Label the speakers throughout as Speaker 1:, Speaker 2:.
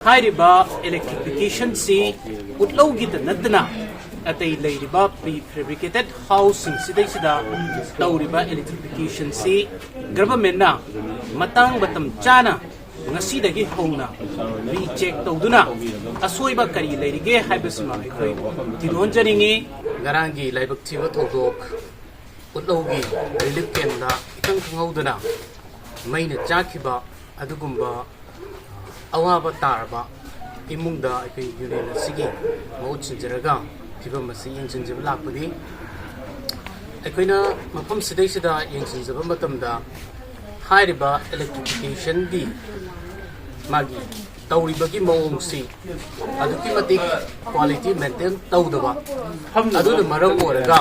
Speaker 1: haibagi electrification si Utlou Relief atay leiriba prefabricated housing sida tauriba electrification si government na matang batam chana ngasi dagi hona recheck tauduna asoiba kari leirige haibasima ekoi tidon jaringi ngarangi laibak thiba thoudok Utlou Relief Camp na ikang khangauduna maina chakhiba adugumba awaba tarba imungda ekoi unit asigi maut sinjaraga fibam masi yengsinjaba lakpadi aikoina mafam sidaisida yengsinjaba matamda hairiba electrification di magi tauribagi maungsi aduki matik quality maintain taudaba aduna maram oraga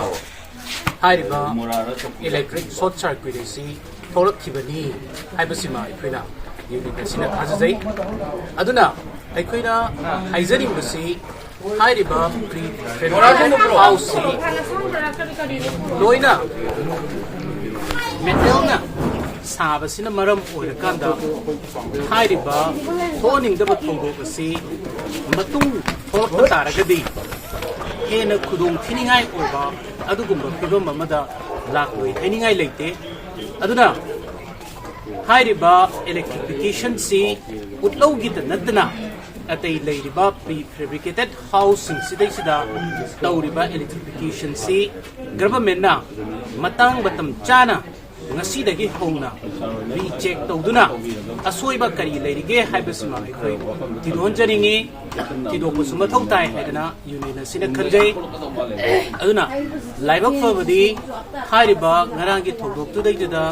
Speaker 1: hairiba electric short circuit si thorakhibani haibasima aikoina unit asina thajai aduna aikoina haizaring basi hairiba prefabricated house loina metal na sabasina maram oirakanda hairiba thoning daba thogo basi matung thorpa taragadi hena khudong thiningai oiba adugumba fibam amada lakloi haningai leite aduna hairiba electrification si Utlou Relief atay leiriba prefabricated housing sida tauriba electrification si government na matang batam chana ngasi dagi hona recheck tauduna asoiba kari leirige haibasima ekoi tidon jaringi tidokpusu mathoutai haidana unit asina khanjai aduna laibak fabadi hairiba ngarangi thoudok tudaida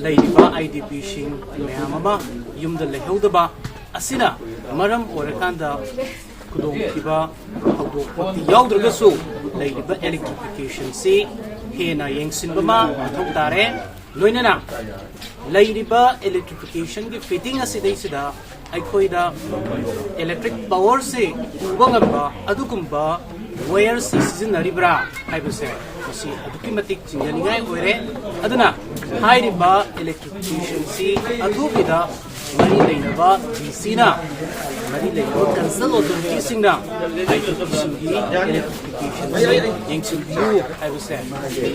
Speaker 1: leiriba IDP sing mayam ama yumda lehaudaba asina maram orakanda kudong kiba thoudok poti yaudragasu leiriba electrification si hena yengsinba ma mathoutare loinana leiriba electrification gi fitting asidaisida aikoida electric power se ubangamba adugumba wire si sizinaribra haibase si aduki matik chinjaningai oire aduna hairiba electrification si adugida mari leinaba sina mari leinaba council authority singna electrification electrification yengsin view haibase